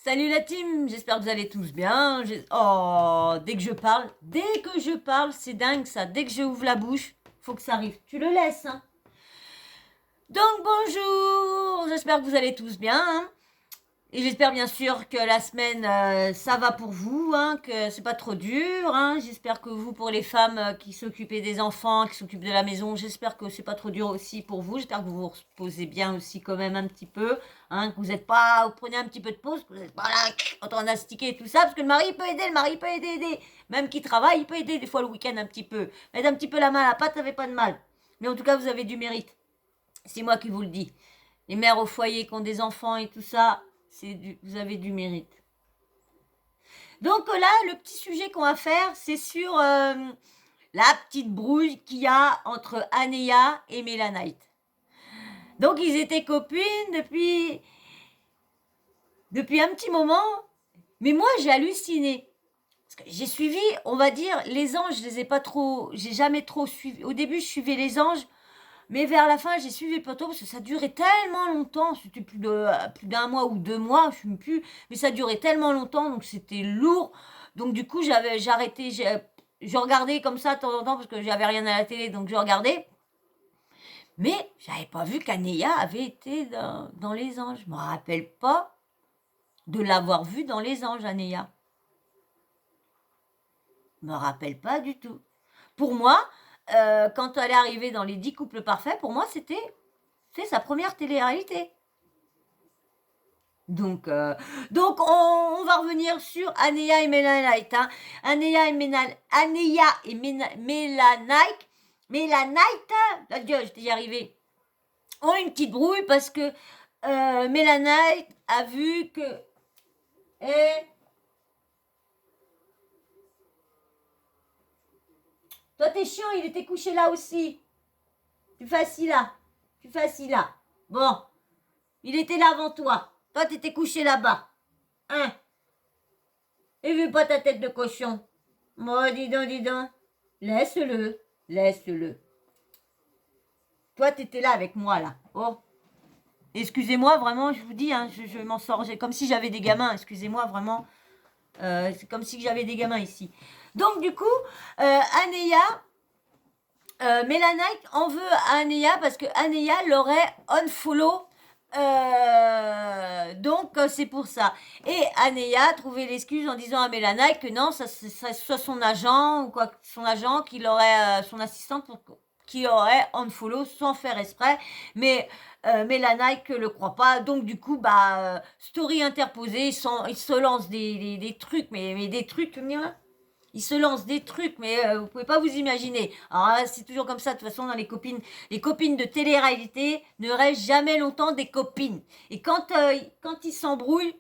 Salut la team, j'espère que vous allez tous bien. Oh, dès que je parle, c'est dingue ça. Dès que je ouvre la bouche, faut que ça arrive. Tu le laisses, hein. Donc bonjour, j'espère que vous allez tous bien, hein. Et j'espère bien sûr que la semaine, ça va pour vous, hein, que c'est pas trop dur, hein. J'espère que vous, pour les femmes qui s'occupent des enfants, qui s'occupent de la maison, j'espère que c'est pas trop dur aussi pour vous. J'espère que vous vous reposez bien aussi quand même un petit peu, hein, que vous êtes pas, vous prenez un petit peu de pause, que vous n'êtes pas là en train d'astiquer et tout ça, parce que le mari peut aider, aider. Même qui travaille, il peut aider des fois le week-end un petit peu. Mettre un petit peu la main à la pâte, ça fait pas de mal. Mais en tout cas, vous avez du mérite. C'est moi qui vous le dis. Les mères au foyer qui ont des enfants et tout ça, vous avez du mérite. Donc là, le petit sujet qu'on va faire, c'est sur la petite brouille qu'il y a entre Anéa et Mélanite. Donc ils étaient copines depuis un petit moment, mais moi j'ai halluciné. Parce que j'ai suivi, on va dire, les anges, je les ai pas trop, j'ai jamais trop suivi. Au début, je suivais les anges. Mais vers la fin, j'ai suivi le plateau parce que ça durait tellement longtemps. C'était plus d'un mois ou 2 mois, je ne sais plus. Mais ça durait tellement longtemps, donc c'était lourd. Donc du coup, j'ai arrêté. Je regardais comme ça de temps en temps parce que j'avais rien à la télé, donc je regardais. Mais j'avais pas vu qu'Anéa avait été dans Les Anges. Je me rappelle pas de l'avoir vue dans Les Anges, Anéa. Je me rappelle pas du tout. Pour moi, quand elle est arrivée dans les 10 couples parfaits, pour moi, c'était sa première télé-réalité. Donc on va revenir sur Anéa et Mélanite. Hein. Anéa et Mélanite, Dieu, je t'y arrivé, ont une petite brouille parce que Mélanite a vu que... Toi, t'es chiant, il était couché là aussi. Tu fais assis là. Bon, il était là avant toi. Toi, t'étais couché là-bas. Hein? Et vu pas ta tête de cochon. Moi, dis donc. Laisse-le. Toi, t'étais là avec moi, là. Oh. Excusez-moi, vraiment, je vous dis, hein, je m'en sors. Comme si j'avais des gamins. Excusez-moi, vraiment. C'est comme si j'avais des gamins ici. Donc, du coup, Anéa... Mélanite en veut à Anéa parce que Anéa l'aurait unfollow. Donc c'est pour ça. Et Anéa a trouvé l'excuse en disant à Mélanite que non, ça soit son agent ou quoi, son agent qui l'aurait, son assistante qui aurait unfollow sans faire exprès. Mais Mélanite ne le croit pas. Donc du coup, story interposée, il se lance des trucs, mais des trucs, il se lance des trucs, mais vous pouvez pas vous imaginer. Alors c'est toujours comme ça, de toute façon, dans les copines de télé-réalité ne restent jamais longtemps des copines. Et quand ils s'embrouillent,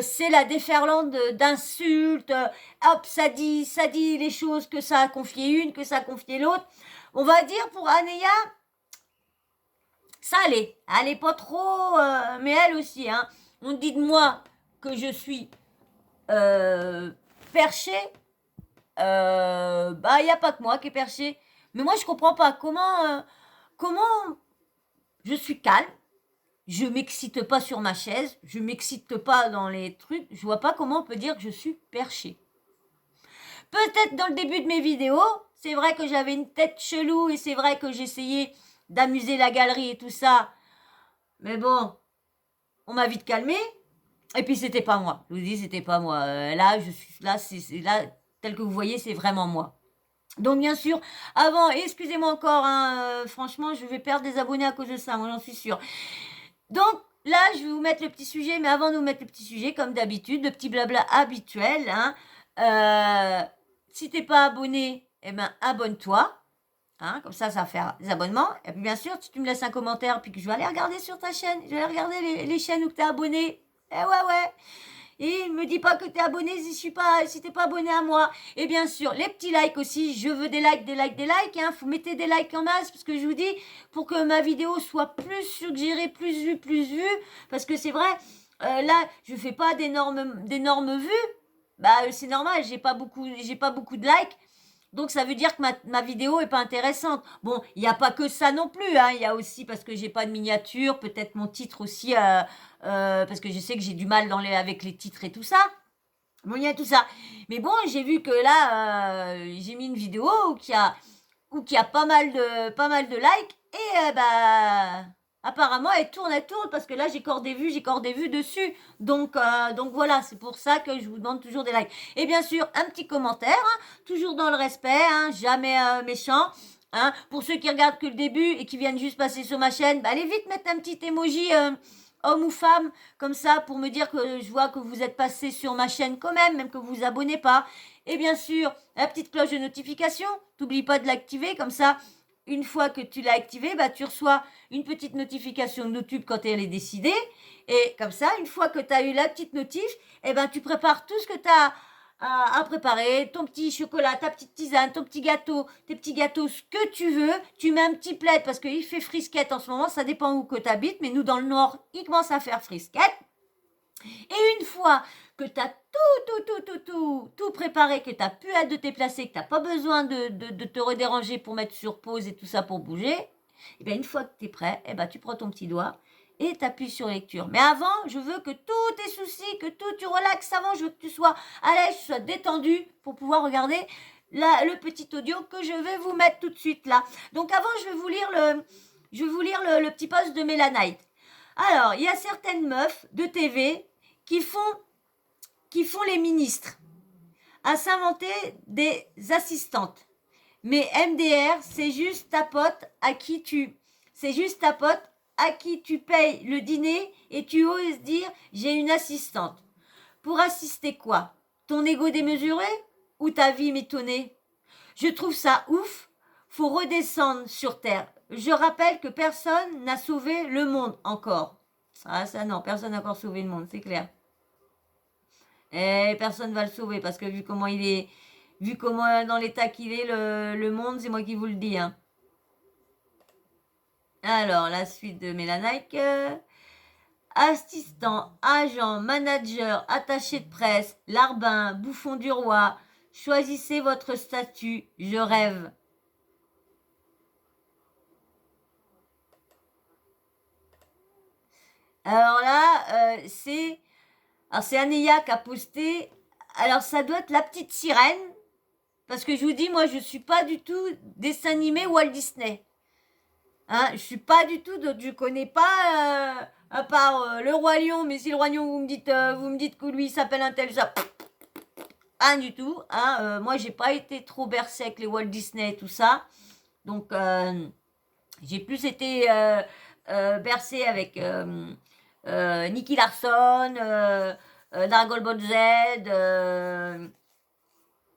c'est la déferlante d'insultes. Hop, ça dit les choses que ça a confié une, que ça a confié l'autre. On va dire pour Anéa, ça allait. Elle est pas trop, mais elle aussi. Hein. On dit de moi que je suis perchée. Y a pas que moi qui est perché. Mais moi, je comprends pas comment je suis calme, je m'excite pas sur ma chaise, je m'excite pas dans les trucs. Je vois pas comment on peut dire que je suis perché. Peut-être dans le début de mes vidéos, c'est vrai que j'avais une tête chelou et c'est vrai que j'essayais d'amuser la galerie et tout ça. Mais bon, on m'a vite calmé. Et puis c'était pas moi. Je vous dis, c'était pas moi. Là, je suis là, c'est là, tel que vous voyez, c'est vraiment moi. Donc bien sûr, avant, excusez-moi encore, hein, franchement, je vais perdre des abonnés à cause de ça, moi j'en suis sûre. Donc là, je vais vous mettre le petit sujet, mais avant de vous mettre le petit sujet, comme d'habitude, le petit blabla habituel, hein, si t'es pas abonné, eh ben abonne-toi, hein, comme ça va faire des abonnements. Et puis bien sûr, si tu me laisses un commentaire, puis que je vais aller regarder sur ta chaîne, je vais aller regarder les chaînes où t'es abonné. Ouais. Et me dis pas que t'es abonné si t'es pas abonné à moi. Et bien sûr, les petits likes aussi. Je veux des likes. Hein. Faut mettre des likes en masse parce que je vous dis, pour que ma vidéo soit plus suggérée, plus vue. Parce que c'est vrai, là, je fais pas d'énormes vues. C'est normal, j'ai pas beaucoup de likes. Donc, ça veut dire que ma vidéo est pas intéressante. Bon, il n'y a pas que ça non plus. Hein. Il y a aussi, parce que j'ai pas de miniature, peut-être mon titre aussi, parce que je sais que j'ai du mal avec les titres et tout ça. Bon, il y a tout ça. Mais bon, j'ai vu que là, j'ai mis une vidéo qui a pas mal de likes. Et bah, apparemment, elle tourne, parce que là, j'ai encore des vues dessus. Donc voilà, c'est pour ça que je vous demande toujours des likes. Et bien sûr, un petit commentaire, hein, toujours dans le respect, hein, jamais méchant. Hein. Pour ceux qui regardent que le début et qui viennent juste passer sur ma chaîne, bah, allez vite mettre un petit emoji homme ou femme, comme ça, pour me dire que je vois que vous êtes passé sur ma chaîne quand même que vous vous abonnez pas. Et bien sûr, la petite cloche de notification, t'oublies pas de l'activer, comme ça, une fois que tu l'as activée, bah, tu reçois une petite notification de YouTube quand elle est décidée. Et comme ça, une fois que tu as eu la petite notif, eh ben, tu prépares tout ce que tu as à préparer, ton petit chocolat, ta petite tisane, ton petit gâteau, tes petits gâteaux, ce que tu veux. Tu mets un petit plaid parce qu'il fait frisquette en ce moment, ça dépend où que tu habites, mais nous dans le nord, il commence à faire frisquette. Et une fois que tu as tout préparé, que tu as pu hâte de te déplacer, que tu n'as pas besoin de te redéranger pour mettre sur pause et tout ça pour bouger, et bien une fois que tu es prêt, et ben tu prends ton petit doigt et tu appuies sur lecture. Mais avant, je veux que tous tes soucis, que tout tu relaxes avant, je veux que tu sois à l'aise, tu sois détendu pour pouvoir regarder le petit audio que je vais vous mettre tout de suite là. Donc avant, je vais vous lire le petit post de Mélanite. Alors, il y a certaines meufs de TV qui font les ministres à s'inventer des assistantes. Mais MDR, c'est juste ta pote à qui tu payes le dîner et tu oses dire j'ai une assistante. Pour assister quoi? Ton ego démesuré ou ta vie m'étonnée? Je trouve ça ouf. Faut redescendre sur terre. Je rappelle que personne n'a sauvé le monde encore. Ah ça non, personne n'a encore sauvé le monde, c'est clair. Et personne va le sauver parce que vu comment dans l'état qu'il est, le monde, c'est moi qui vous le dis. Hein. Alors, la suite de Mélanike. Assistant, agent, manager, attaché de presse, larbin, bouffon du roi. Choisissez votre statut, je rêve. Alors là, c'est Anéa qui a posté. Alors ça doit être la petite sirène. Parce que je vous dis, moi, je ne suis pas du tout dessin animé Walt Disney. Hein, je ne suis pas du tout, je ne connais pas, à part le Roi Lion, mais si le Roi Lion, vous me dites que lui, il s'appelle un tel, ça... Pas du tout. Hein, moi, j'ai pas été trop bercée avec les Walt Disney et tout ça. Donc, j'ai plus été bercée avec Nicky Larson, Dragon Ball Z...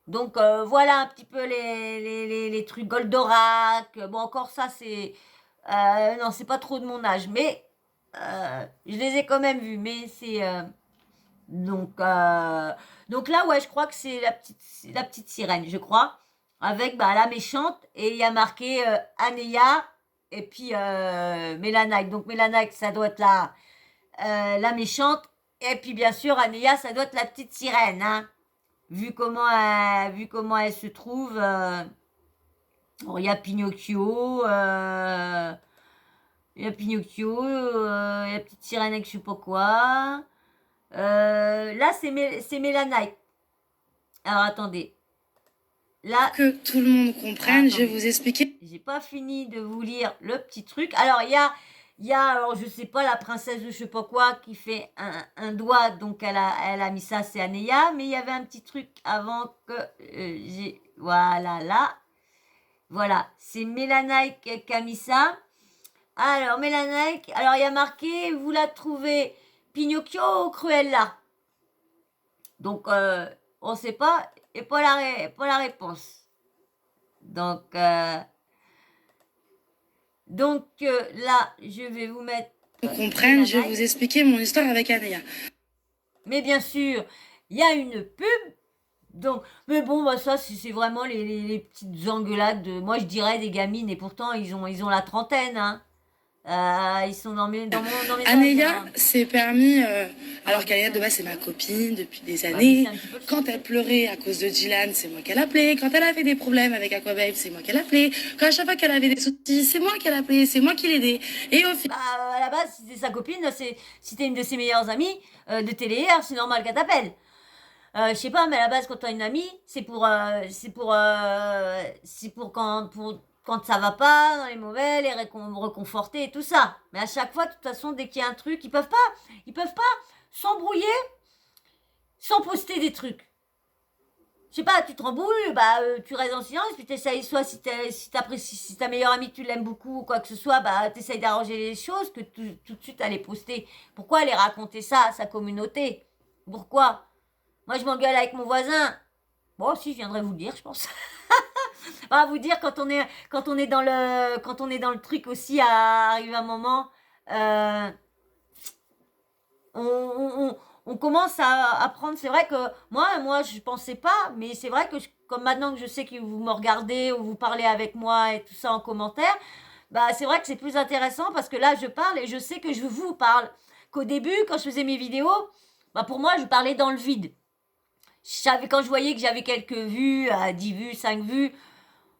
Donc voilà un petit peu les trucs Goldorak. Bon encore ça c'est non c'est pas trop de mon âge mais je les ai quand même vus mais c'est donc là ouais je crois que c'est la petite sirène je crois avec la méchante et il y a marqué Anéa et puis Mélanike. Donc Mélanike ça doit être la méchante et puis bien sûr Anéa ça doit être la petite sirène hein. Vu comment elle se trouve, il y a Pinocchio, il y a la petite sirène avec je sais pas quoi. Là, c'est Mélanite. Alors, attendez. Là, que tout le monde comprenne, je vais vous expliquer. J'ai pas fini de vous lire le petit truc. Alors, il y a, alors je sais pas, la princesse de je sais pas quoi qui fait un doigt, donc elle a mis ça, c'est Anéa, mais il y avait un petit truc avant que j'ai, voilà, là, voilà, c'est Mélanike qui a mis ça. Alors, Mélanike, alors il y a marqué, vous la trouvez Pinocchio ou Cruella? Donc, on sait pas, et pas la réponse. Donc, là, je vais vous mettre... Pour comprendre, je vais vous expliquer mon histoire avec Anéa. Mais bien sûr, il y a une pub. Donc, mais bon, ça, c'est vraiment les petites engueulades. Moi, je dirais des gamines. Et pourtant, ils ont la trentaine. Hein. Ils sont dans mes Anéa âges, s'est permis, alors qu'Anéa de base c'est ma copine depuis des bah, années. c'est un petit peu le Quand elle pleurait à cause de Dylan, c'est moi qu'elle appelait. Quand elle avait des problèmes avec Aquababe, c'est moi qu'elle appelait. Quand à chaque fois qu'elle avait des soucis, c'est moi qu'elle appelait, c'est moi qui l'aidais. Et au final, Bah, à la base, si t'es sa copine, si t'es une de ses meilleures amies de télé-air, c'est normal qu'elle t'appelle. Je sais pas, mais à la base, quand t'as une amie, c'est pour quand ça va pas, dans les mauvais, les reconforter et tout ça. Mais à chaque fois, de toute façon, dès qu'il y a un truc, ils peuvent pas s'embrouiller sans poster des trucs. Je sais pas, tu te rembrouilles, bah tu restes en silence, puis t'essayes soit si ta meilleure amie tu l'aimes beaucoup ou quoi que ce soit, bah t'essayes d'arranger les choses que tout de suite aller poster. Pourquoi aller raconter ça à sa communauté? Pourquoi? Moi je m'engueule avec mon voisin. Bon si je viendrai vous le dire, je pense. Bah vous dire quand on est dans le truc aussi à arriver un moment. Euh, on commence à prendre. C'est vrai que moi, je pensais pas, mais c'est vrai que comme maintenant que je sais que vous me regardez ou vous parlez avec moi et tout ça en commentaire, bah c'est vrai que c'est plus intéressant parce que là, je parle et je sais que je vous parle. Qu'au début, quand je faisais mes vidéos, bah pour moi, je parlais dans le vide. Quand je voyais que j'avais quelques vues, 10 vues, 5 vues,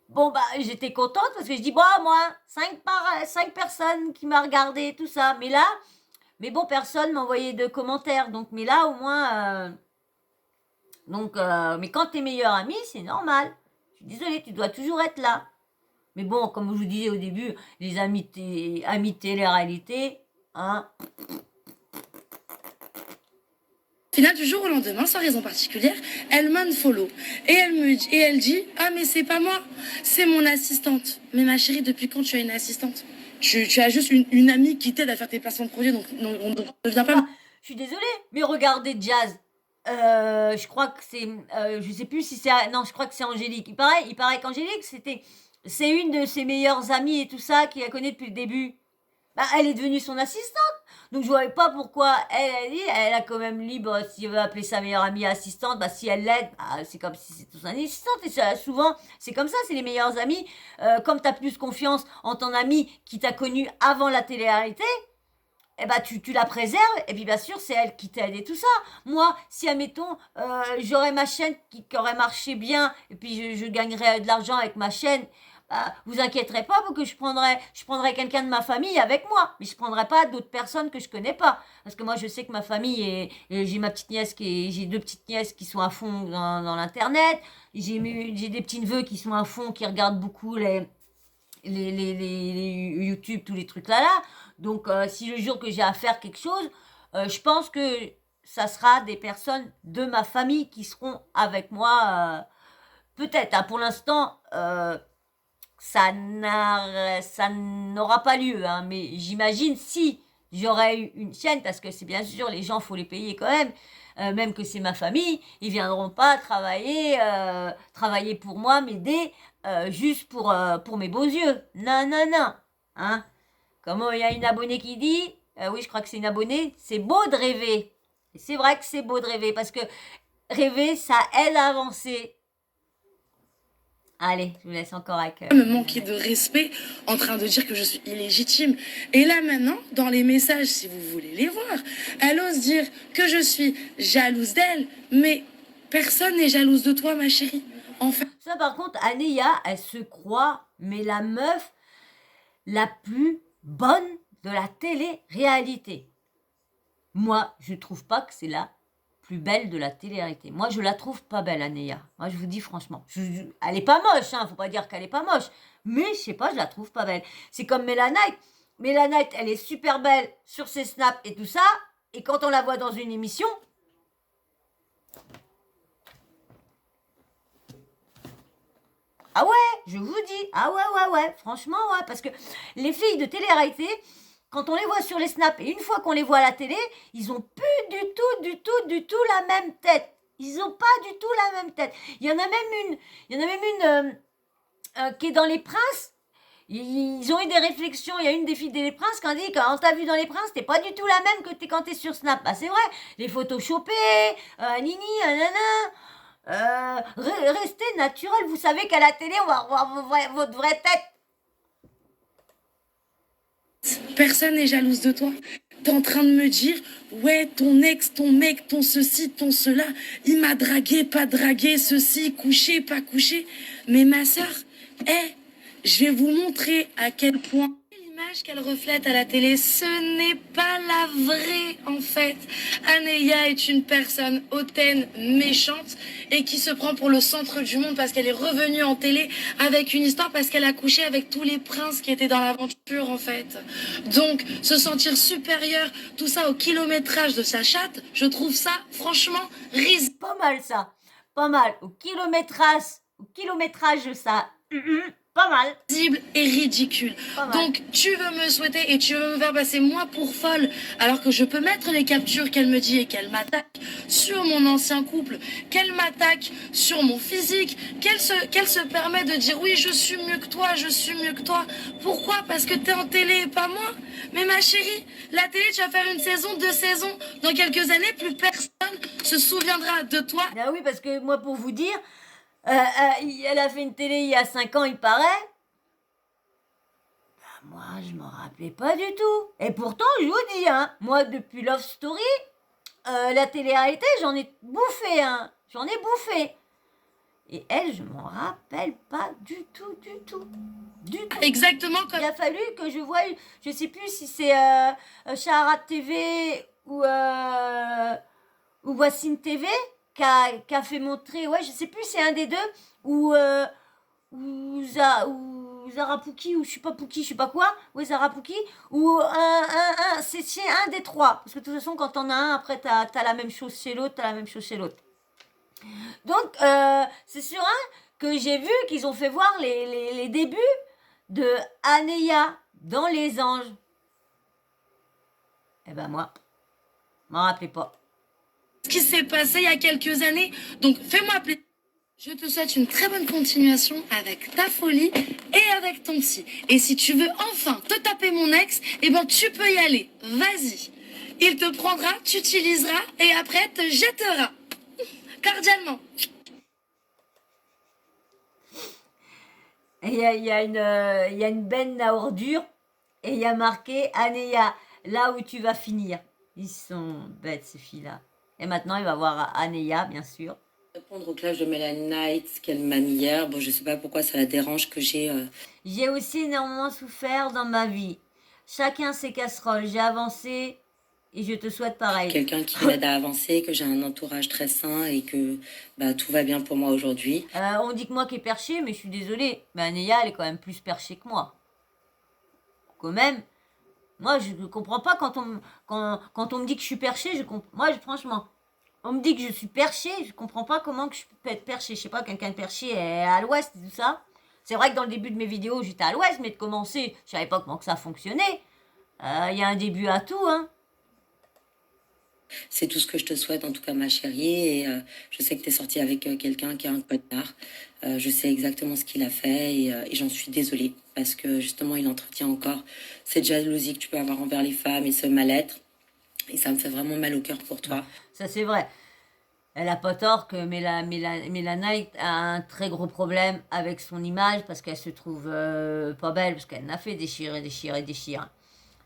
bon bah j'étais contente parce que je dis bon moi 5 personnes qui m'ont regardé tout ça, mais bon, personne m'envoyait de commentaires. Donc, mais là, au moins. Mais quand t'es meilleur ami, c'est normal. Je suis désolée, tu dois toujours être là. Mais bon, comme je vous disais au début, les amis télé-réalité, hein. au final, du jour au lendemain, sans raison particulière, elle m'unfollow. Et elle dit, ah mais c'est pas moi, c'est mon assistante. Mais ma chérie, depuis quand tu as une assistante? Tu as juste une amie qui t'aide à faire tes placements de projet, donc on ne devient pas... Je suis désolée, mais regardez Jazz. Je crois que c'est. Je sais plus si c'est. Non, je crois que c'est Angélique. Il paraît qu'Angélique, c'est une de ses meilleures amies et tout ça, qui la connaît depuis le début. Bah, elle est devenue son assistante. Donc je voyais pas pourquoi elle a quand même libre, si elle veut appeler sa meilleure amie assistante, bah si elle l'aide, bah, c'est comme si c'était son assistante. Et ça, souvent, c'est comme ça, c'est les meilleures amies. Comme tu as plus confiance en ton ami qui t'a connu avant la télé-réalité, eh ben tu la préserves, et puis bien sûr, c'est elle qui t'aide et tout ça. Moi, si admettons, j'aurais ma chaîne qui aurait marché bien, et puis je gagnerais de l'argent avec ma chaîne, bah, vous inquiéterez pas, parce que je prendrais quelqu'un de ma famille avec moi, mais je prendrais pas d'autres personnes que je connais pas. Parce que moi, je sais que ma famille, j'ai ma petite nièce j'ai deux petites nièces qui sont à fond dans l'internet, j'ai des petits neveux qui sont à fond, qui regardent beaucoup les YouTube, tous les trucs là. Donc, si le jour que j'ai à faire quelque chose, je pense que ça sera des personnes de ma famille qui seront avec moi. Peut-être, hein, pour l'instant, ça n'aura pas lieu. Hein, mais j'imagine si j'aurais eu une chaîne, parce que c'est bien sûr, les gens, faut les payer quand même que c'est ma famille, ils viendront pas travailler pour moi, m'aider, juste pour mes beaux yeux. Non, non, non. Hein. Comment il y a une abonnée qui dit, oui, je crois que c'est une abonnée, c'est beau de rêver. Et c'est vrai que c'est beau de rêver, parce que rêver, ça aide à avancer. Allez, je vous laisse encore avec... me manquer de respect en train de dire que je suis illégitime. Et là maintenant, dans les messages, si vous voulez les voir, elle ose dire que je suis jalouse d'elle, mais personne n'est jalouse de toi, ma chérie. Enfin... Ça, par contre, Anéa, elle se croit, mais la meuf la plus bonne de la télé-réalité. Moi, je trouve pas que c'est la plus belle de la télé-réalité. Moi, je la trouve pas belle, Anéa. Moi, je vous dis franchement. Elle est pas moche, hein, faut pas dire qu'elle est pas moche. Mais, je sais pas, je la trouve pas belle. C'est comme Mélanite. Mélanite, elle est super belle sur ses snaps et tout ça. Et quand on la voit dans une émission... Ah ouais, je vous dis. Ah ouais. Franchement, ouais. Parce que les filles de télé-réalité... Quand on les voit sur les snaps et une fois qu'on les voit à la télé, ils ont plus du tout la même tête. Ils ont pas du tout la même tête. Il y en a même une qui est dans Les Princes. Ils ont eu des réflexions. Il y a une des filles des Princes qui a dit quand t'as vu dans Les Princes, t'es pas du tout la même que quand t'es sur Snap. Bah c'est vrai. Les photoshopés, nini, nanana. Restez naturel. Vous savez qu'à la télé, on va voir votre vraie tête. Personne n'est jalouse de toi. T'es en train de me dire, ouais, ton ex, ton mec, ton ceci, ton cela, il m'a dragué, pas dragué, ceci, couché, pas couché. Mais ma sœur, hé, je vais vous montrer à quel point l'image qu'elle reflète à la télé, ce n'est pas la vraie en fait. Aneya est une personne hautaine, méchante et qui se prend pour le centre du monde parce qu'elle est revenue en télé avec une histoire parce qu'elle a couché avec tous les princes qui étaient dans l'aventure en fait. Donc se sentir supérieure, tout ça au kilométrage de sa chatte, je trouve ça franchement risible. Pas mal ça, pas mal. Au kilométrage ça, pas mal. Et ridicule. Pas mal. Donc tu veux me souhaiter et tu veux me faire passer moi pour folle alors que je peux mettre les captures qu'elle me dit et qu'elle m'attaque sur mon ancien couple, qu'elle m'attaque sur mon physique, qu'elle se permet de dire oui je suis mieux que toi, je suis mieux que toi. Pourquoi? Parce que t'es en télé et pas moi. Mais ma chérie, la télé tu vas faire une saison, 2 saisons. Dans quelques années plus personne se souviendra de toi. Ah oui, parce que moi pour vous dire, elle a fait une télé il y a 5 ans, il paraît. Moi, je m'en rappelais pas du tout. Et pourtant, je vous dis, hein, moi, depuis Love Story, la télé-réalité, j'en ai bouffé, hein. J'en ai bouffé. Et elle, je m'en rappelle pas du tout, du tout. Du tout. Exactement comme... Il a fallu que je voie, je sais plus si c'est Shahara TV ou Wassine TV qui a fait montrer, ouais, je sais plus, c'est un des deux, ou Zara Pouki, ou je sais pas Pouki, je sais pas quoi, oui Zara Pouki, ou c'est un des trois, parce que de toute façon quand t'en as un, après t'as la même chose chez l'autre, Donc c'est sur un que j'ai vu qu'ils ont fait voir les débuts de Aneya dans Les Anges. Eh ben moi, m'en rappelais pas. Ce qui s'est passé il y a quelques années, donc fais-moi plaisir. Je te souhaite une très bonne continuation avec ta folie et avec ton psy. Et si tu veux enfin te taper mon ex, eh ben tu peux y aller. Vas-y. Il te prendra, tu utiliseras et après te jettera. Cordialement. Et il y a une benne à ordures et il y a marqué Aneya, là où tu vas finir. Ils sont bêtes ces filles-là. Et maintenant il va voir Aneya, bien sûr. Répondre au clash de Melanie Knight qu'elle m'a mis hier. Bon, je sais pas pourquoi ça la dérange que j'ai... J'ai aussi énormément souffert dans ma vie. Chacun ses casseroles. J'ai avancé et je te souhaite pareil. Quelqu'un qui m'aide à avancer, que j'ai un entourage très sain et que bah, tout va bien pour moi aujourd'hui. On dit que moi qui est perché, mais je suis désolée. Mais Aneya, elle est quand même plus perchée que moi. Quand même. Moi, je ne comprends pas quand on me dit que je suis perché. Moi, franchement, on me dit que je suis perché. Je comprends pas comment que je peux être perché. Je sais pas, quelqu'un de perché est à l'ouest et tout ça. C'est vrai que dans le début de mes vidéos, j'étais à l'ouest, mais de commencer, je savais pas comment que ça fonctionnait. Il y a un début à tout, hein. C'est tout ce que je te souhaite, en tout cas, ma chérie. Et je sais que tu es sortie avec quelqu'un qui a un connard. Je sais exactement ce qu'il a fait et j'en suis désolée. Parce que justement, il entretient encore cette jalousie que tu peux avoir envers les femmes et ce mal-être. Et ça me fait vraiment mal au cœur pour toi. Ça, c'est vrai. Elle a pas tort que Knight a un très gros problème avec son image parce qu'elle se trouve pas belle, parce qu'elle n'a fait déchirer.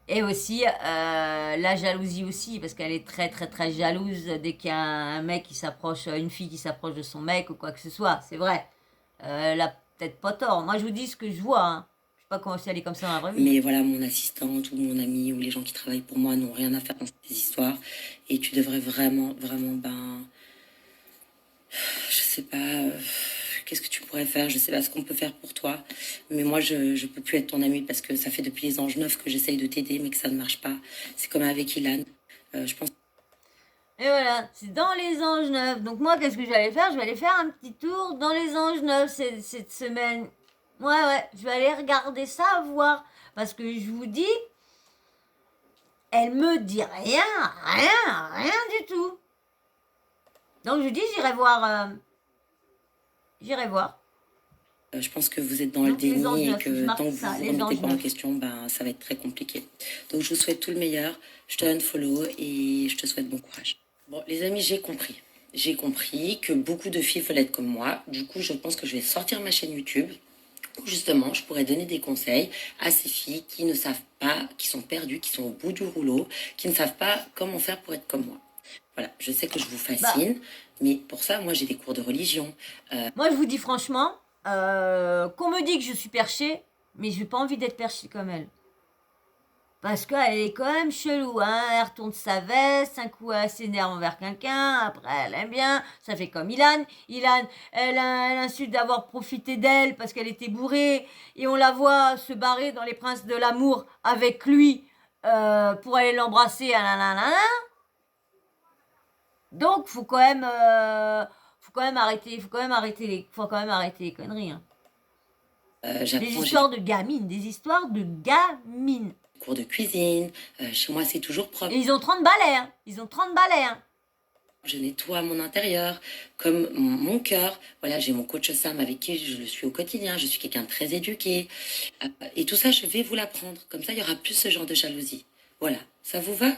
Et aussi, la jalousie aussi, parce qu'elle est très très très jalouse dès qu'il y a un mec qui s'approche, une fille qui s'approche de son mec ou quoi que ce soit, c'est vrai. Elle a peut-être pas tort. Moi, je vous dis ce que je vois, hein. Je sais pas comment si elle est comme ça dans la vraie vie. Mais voilà, mon assistante ou mon ami ou les gens qui travaillent pour moi n'ont rien à faire dans ces histoires. Et tu devrais vraiment, je sais pas, qu'est-ce que tu pourrais faire, je sais pas ce qu'on peut faire pour toi. Mais moi, je peux plus être ton amie parce que ça fait depuis les Anges Neufs que j'essaye de t'aider, mais que ça ne marche pas. C'est comme avec Ilan. Je pense. Et voilà, c'est dans les Anges Neufs. Donc moi, qu'est-ce que j'allais faire? Je vais aller faire un petit tour dans les Anges Neufs cette semaine. Ouais, je vais aller regarder ça, voir. Parce que je vous dis, elle me dit rien du tout. Donc je dis, j'irai voir. Je pense que vous êtes dans le Donc, les déni Anges et Neufs, je que marque tant que ça, vous les ne remettez Anges pas en Neufs. question, ben, ça va être très compliqué. Donc je vous souhaite tout le meilleur. Je te unfollow et je te souhaite bon courage. Bon, les amis, j'ai compris. J'ai compris que beaucoup de filles veulent être comme moi. Du coup, je pense que je vais sortir ma chaîne YouTube. Justement, je pourrais donner des conseils à ces filles qui ne savent pas, qui sont perdues, qui sont au bout du rouleau, qui ne savent pas comment faire pour être comme moi. Voilà, je sais que je vous Bah, fascine, mais pour ça, moi, j'ai des cours de religion. moi, je vous dis franchement, qu'on me dit que je suis perchée, mais j'ai pas envie d'être perchée comme elle. Parce qu'elle est quand même chelou, hein. Elle retourne sa veste, un coup elle s'énerve envers quelqu'un, après elle aime bien, ça fait comme Ilan. Ilan, elle insulte d'avoir profité d'elle parce qu'elle était bourrée, et on la voit se barrer dans les Princes de l'amour avec lui pour aller l'embrasser, ah là là là là. Donc faut quand même arrêter, faut quand même arrêter les conneries, hein. Des J'apprends, j'ai histoires de gamines, des histoires de gamines. des cours de cuisine. Chez moi, c'est toujours propre. Et ils ont 30 balais, hein. Ils ont 30 balais, hein. Je nettoie mon intérieur, comme mon cœur. Voilà, j'ai mon coach Sam avec qui je le suis au quotidien. Je suis quelqu'un de très éduqué. Et tout ça, je vais vous l'apprendre. Comme ça, il y aura plus ce genre de jalousie. Voilà, ça vous va?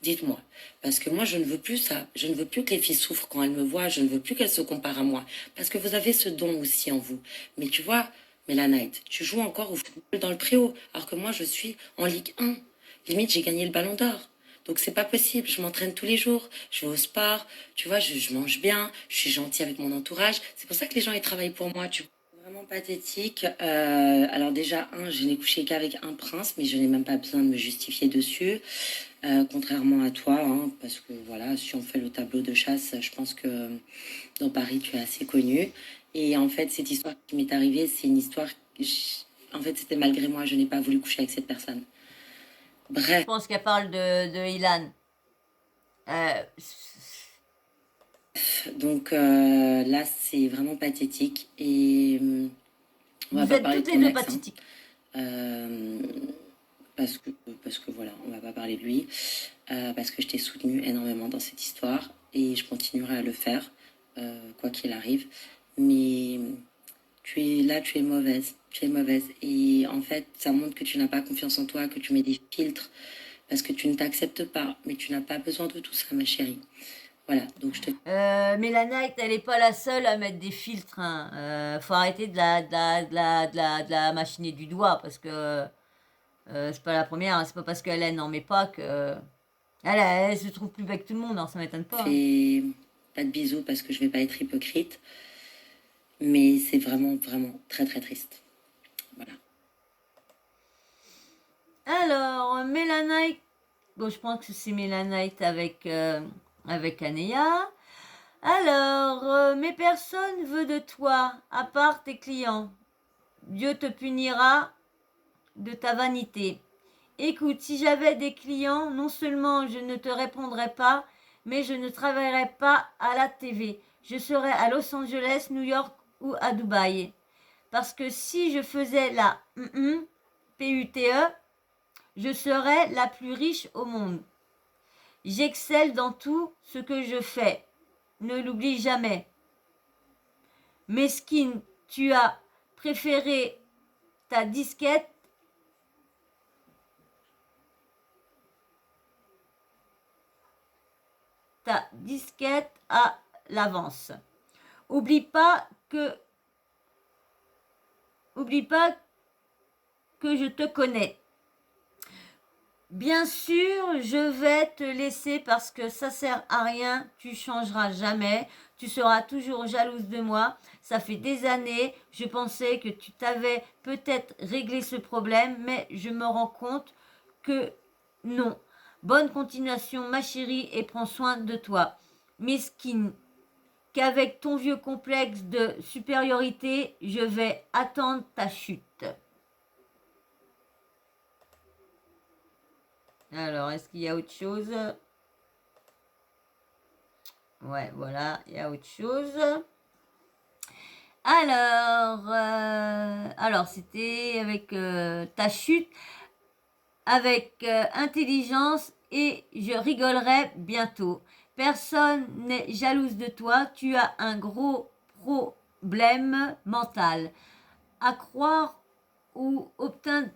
Dites-moi. Parce que moi, je ne veux plus ça. Je ne veux plus que les filles souffrent quand elles me voient. Je ne veux plus qu'elles se comparent à moi. Parce que vous avez ce don aussi en vous. Mais tu vois, Mélanite, tu joues encore au football dans le préau. Alors que moi, je suis en Ligue 1. Limite, j'ai gagné le ballon d'or. Donc c'est pas possible, je m'entraîne tous les jours, je vais au sport, tu vois, je mange bien, je suis gentille avec mon entourage. C'est pour ça que les gens ils travaillent pour moi, tu vois. C'est vraiment pathétique. Alors déjà, je n'ai couché qu'avec un prince, mais je n'ai même pas besoin de me justifier dessus. Contrairement à toi, hein, parce que voilà, si on fait le tableau de chasse, je pense que dans Paris, tu es assez connu. Et en fait, cette histoire qui m'est arrivée, c'est une histoire... En fait, c'était malgré moi, je n'ai pas voulu coucher avec cette personne. Je Bref. pense qu'elle parle de Ilan. Euh, Donc là, c'est vraiment pathétique. Et on va vous pas êtes parler de toutes les ton deux ex, hein. pathétiques. Euh, parce que voilà, on va pas parler de lui. Parce que je t'ai soutenu énormément dans cette histoire. Et je continuerai à le faire, quoi qu'il arrive. Mais tu es là, tu es mauvaise. Tu es mauvaise. Et en fait, ça montre que tu n'as pas confiance en toi, que tu mets des filtres. Parce que tu ne t'acceptes pas. Mais tu n'as pas besoin de tout ça, ma chérie. Voilà, donc je te... Mélanite, elle n'est pas la seule à mettre des filtres, hein. Faut arrêter de la machiner du doigt parce que c'est pas la première, hein. C'est pas parce qu'elle n'en met pas que. Elle se trouve plus belle que tout le monde, hein. Ça m'étonne pas, hein. fais pas de bisous parce que je vais pas être hypocrite, mais c'est vraiment, vraiment très, très triste. Voilà. Alors, Mélanite. Bon, je pense que c'est Mélanite avec Anéa. Alors, mais personne veut de toi, à part tes clients. Dieu te punira de ta vanité. Écoute, si j'avais des clients, non seulement je ne te répondrais pas, mais je ne travaillerais pas à la TV. Je serais à Los Angeles, New York ou à Dubaï. Parce que si je faisais la PUTE, je serais la plus riche au monde. J'excelle dans tout ce que je fais. Ne l'oublie jamais. Mesquine, tu as préféré ta disquette à l'avance. Oublie pas que je te connais. Bien sûr, je vais te laisser parce que ça sert à rien, tu changeras jamais, tu seras toujours jalouse de moi. Ça fait des années, je pensais que tu t'avais peut-être réglé ce problème, mais je me rends compte que non. Bonne continuation, ma chérie, et prends soin de toi. Mesquine, qu'avec ton vieux complexe de supériorité, je vais attendre ta chute. Alors, est-ce qu'il y a autre chose? Ouais, voilà, il y a autre chose. Alors c'était avec ta chute, avec intelligence, et je rigolerai bientôt. Personne n'est jalouse de toi, tu as un gros problème mental. À croire ou obtenir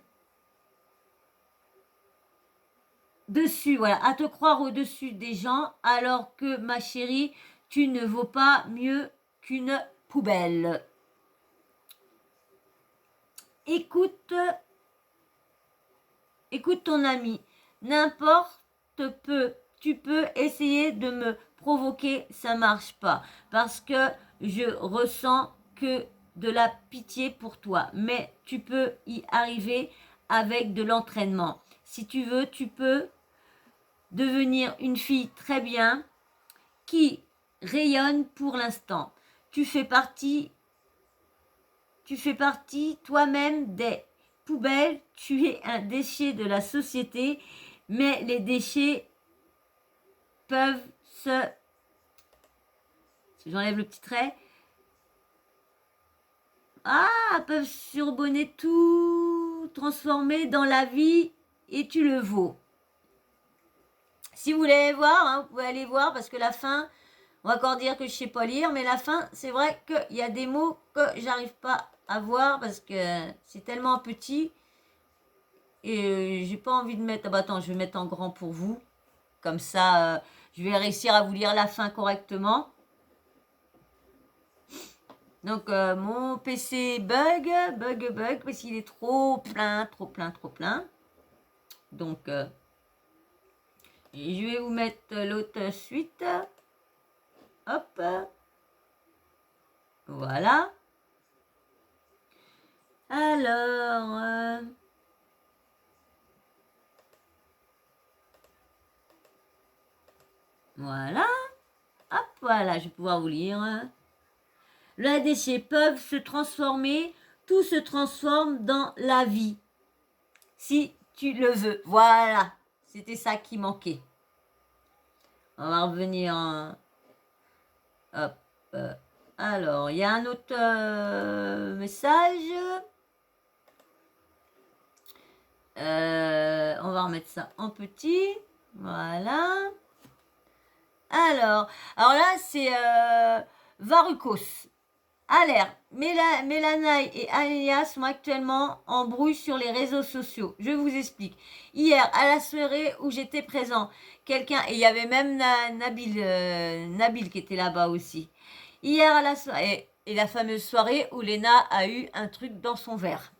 dessus, voilà, à te croire au-dessus des gens, alors que ma chérie, tu ne vaux pas mieux qu'une poubelle. écoute ton ami. N'importe tu peux essayer de me provoquer, ça marche pas. Parce que je ressens que de la pitié pour toi. Mais tu peux y arriver avec de l'entraînement. Si tu veux, tu peux devenir une fille très bien qui rayonne pour l'instant. Tu fais partie toi-même des poubelles, tu es un déchet de la société, mais les déchets peuvent si j'enlève le petit trait, peuvent surbonner tout, transformer dans la vie et tu le vaux. Si vous voulez voir, hein, vous pouvez aller voir parce que la fin, on va encore dire que je sais pas lire, mais la fin, c'est vrai qu'il y a des mots que j'arrive pas à voir parce que c'est tellement petit et j'ai pas envie de mettre. Ah bah attends, je vais mettre en grand pour vous, comme ça, je vais réussir à vous lire la fin correctement. Donc mon PC bug parce qu'il est trop plein. Donc et je vais vous mettre l'autre suite. Hop. Voilà. Alors voilà. Hop, voilà, je vais pouvoir vous lire. Les déchets peuvent se transformer, tout se transforme dans la vie. Si tu le veux. Voilà. C'était ça qui manquait. On va revenir en... Hop. Alors, il y a un autre message. On va remettre ça en petit. Voilà. Alors là, c'est Varukos. Alerte, Mélanaï et Aléa sont actuellement en brouille sur les réseaux sociaux. Je vous explique. Hier, à la soirée où j'étais présent, quelqu'un, et il y avait même Nabil qui était là-bas aussi. Hier à la soirée, et la fameuse soirée où Léna a eu un truc dans son verre.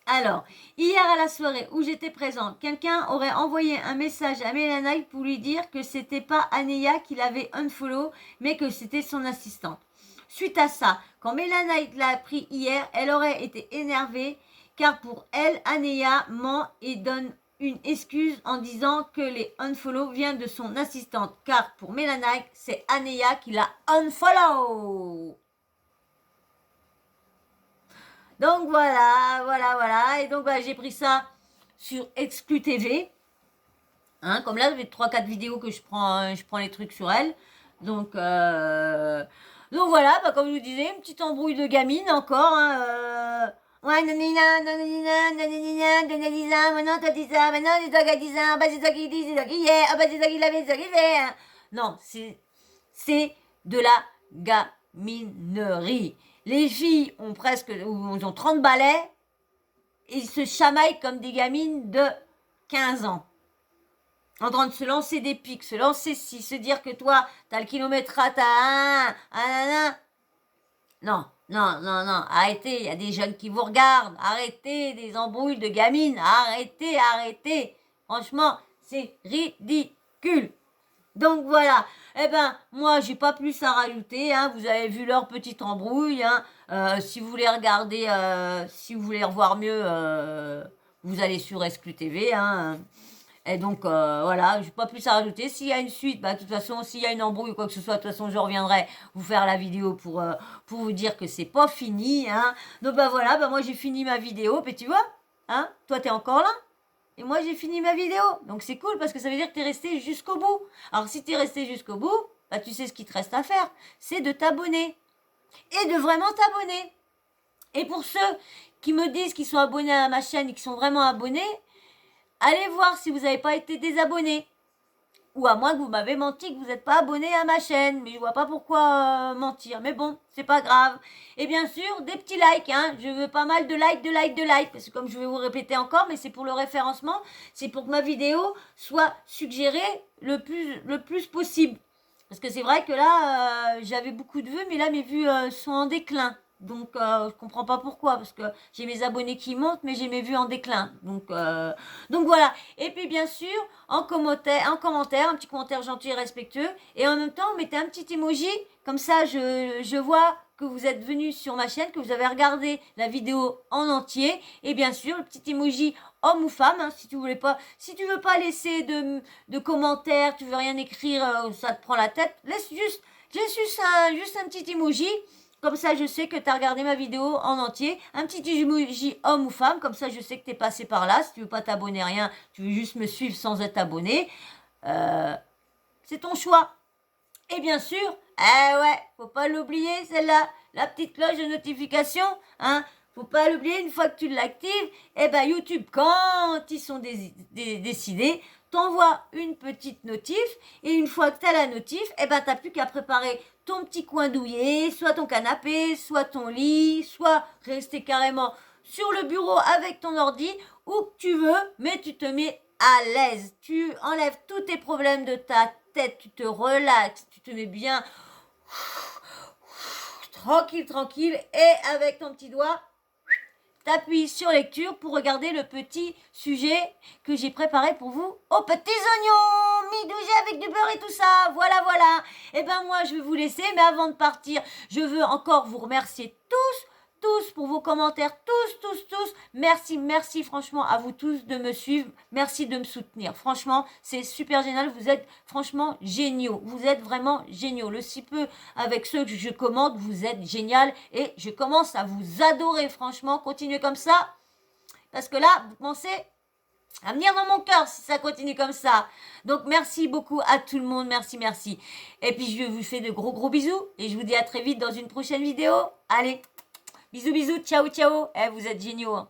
Alors, hier à la soirée où j'étais présent, quelqu'un aurait envoyé un message à Mélanaï pour lui dire que c'était pas Anéa qui l'avait unfollow, mais que c'était son assistante. Suite à ça, quand Mélanaï l'a appris hier, elle aurait été énervée car pour elle, Anéa ment et donne une excuse en disant que les unfollow viennent de son assistante car pour Mélanaï, c'est Anéa qui l'a unfollow. Donc voilà. Et donc j'ai pris ça sur Exclu TV. Hein, comme là, ça fait 3-4 vidéos que je prends les trucs sur elle. Donc voilà, comme je vous disais, une petite embrouille de gamine encore. Ouais, nanina, maintenant t'as dit ça, maintenant c'est toi qui as dit ça, c'est toi qui dis, c'est toi qui y est, c'est toi qui l'avait, c'est toi qui fait. Non, c'est de la gaminerie. Les filles ont ont 30 balais et ils se chamaillent comme des gamines de 15 ans. En train de se lancer des pics, se lancer se dire que toi, t'as le kilométrage, t'as Non, arrêtez, il y a des jeunes qui vous regardent, arrêtez des embrouilles de gamines, arrêtez. Franchement, c'est ridicule. Donc voilà, moi j'ai pas plus à rajouter, hein. Vous avez vu leur petite embrouille, hein. Si vous voulez regarder, si vous voulez revoir mieux, vous allez sur Exclu TV, hein. Et donc voilà, j'ai pas plus à rajouter. S'il y a une suite, de toute façon, s'il y a une embrouille ou quoi que ce soit, de toute façon je reviendrai vous faire la vidéo pour vous dire que c'est pas fini, hein. Donc voilà, moi j'ai fini ma vidéo, puis tu vois, hein, toi t'es encore là. Et moi, j'ai fini ma vidéo. Donc, c'est cool parce que ça veut dire que tu es resté jusqu'au bout. Alors, si tu es resté jusqu'au bout, tu sais ce qu'il te reste à faire. C'est de t'abonner. Et de vraiment t'abonner. Et pour ceux qui me disent qu'ils sont abonnés à ma chaîne et qui sont vraiment abonnés, allez voir si vous n'avez pas été désabonné. Ou à moins que vous m'avez menti que vous n'êtes pas abonné à ma chaîne. Mais je vois pas pourquoi mentir. Mais bon, c'est pas grave. Et bien sûr, des petits likes. Hein. Je veux pas mal de likes. Parce que comme je vais vous répéter encore, mais c'est pour le référencement. C'est pour que ma vidéo soit suggérée le plus possible. Parce que c'est vrai que là, j'avais beaucoup de vues. Mais là, mes vues sont en déclin. Donc, je comprends pas pourquoi, parce que j'ai mes abonnés qui montent, mais j'ai mes vues en déclin. Donc voilà. Et puis, bien sûr, en commentaire, un petit commentaire gentil et respectueux. Et en même temps, mettez un petit emoji. Comme ça, je vois que vous êtes venu sur ma chaîne, que vous avez regardé la vidéo en entier. Et bien sûr, le petit emoji homme ou femme, hein, si tu veux pas laisser de commentaires, tu veux rien écrire, ça te prend la tête, laisse juste un petit emoji. Comme ça, je sais que tu as regardé ma vidéo en entier. Un petit emoji homme ou femme. Comme ça, je sais que tu es passé par là. Si tu veux pas t'abonner, rien. Tu veux juste me suivre sans être abonné. C'est ton choix. Et bien sûr, faut pas l'oublier, celle-là. La petite cloche de notification. Hein. Faut pas l'oublier, une fois que tu l'actives, YouTube, quand ils sont décidés, t'envoie une petite notif. Et une fois que tu as la notif, t'as plus qu'à préparer ton petit coin douillet, soit ton canapé, soit ton lit, soit rester carrément sur le bureau avec ton ordi, où que tu veux, mais tu te mets à l'aise. Tu enlèves tous tes problèmes de ta tête, tu te relaxes, tu te mets bien tranquille, et avec ton petit doigt, t'appuies sur lecture pour regarder le petit sujet que j'ai préparé pour vous aux petits oignons midougés avec du beurre et tout ça. Voilà. Et moi, je vais vous laisser, mais avant de partir, je veux encore vous remercier tous pour vos commentaires, tous. Merci franchement à vous tous de me suivre. Merci de me soutenir. Franchement, c'est super génial. Vous êtes franchement géniaux. Vous êtes vraiment géniaux. Le si peu avec ceux que je commande, vous êtes génial. Et je commence à vous adorer. Franchement, continuez comme ça. Parce que là, vous pensez à venir dans mon cœur si ça continue comme ça. Donc, merci beaucoup à tout le monde. Merci. Et puis, je vous fais de gros bisous. Et je vous dis à très vite dans une prochaine vidéo. Allez, bisous, ciao. Vous êtes géniaux. Hein.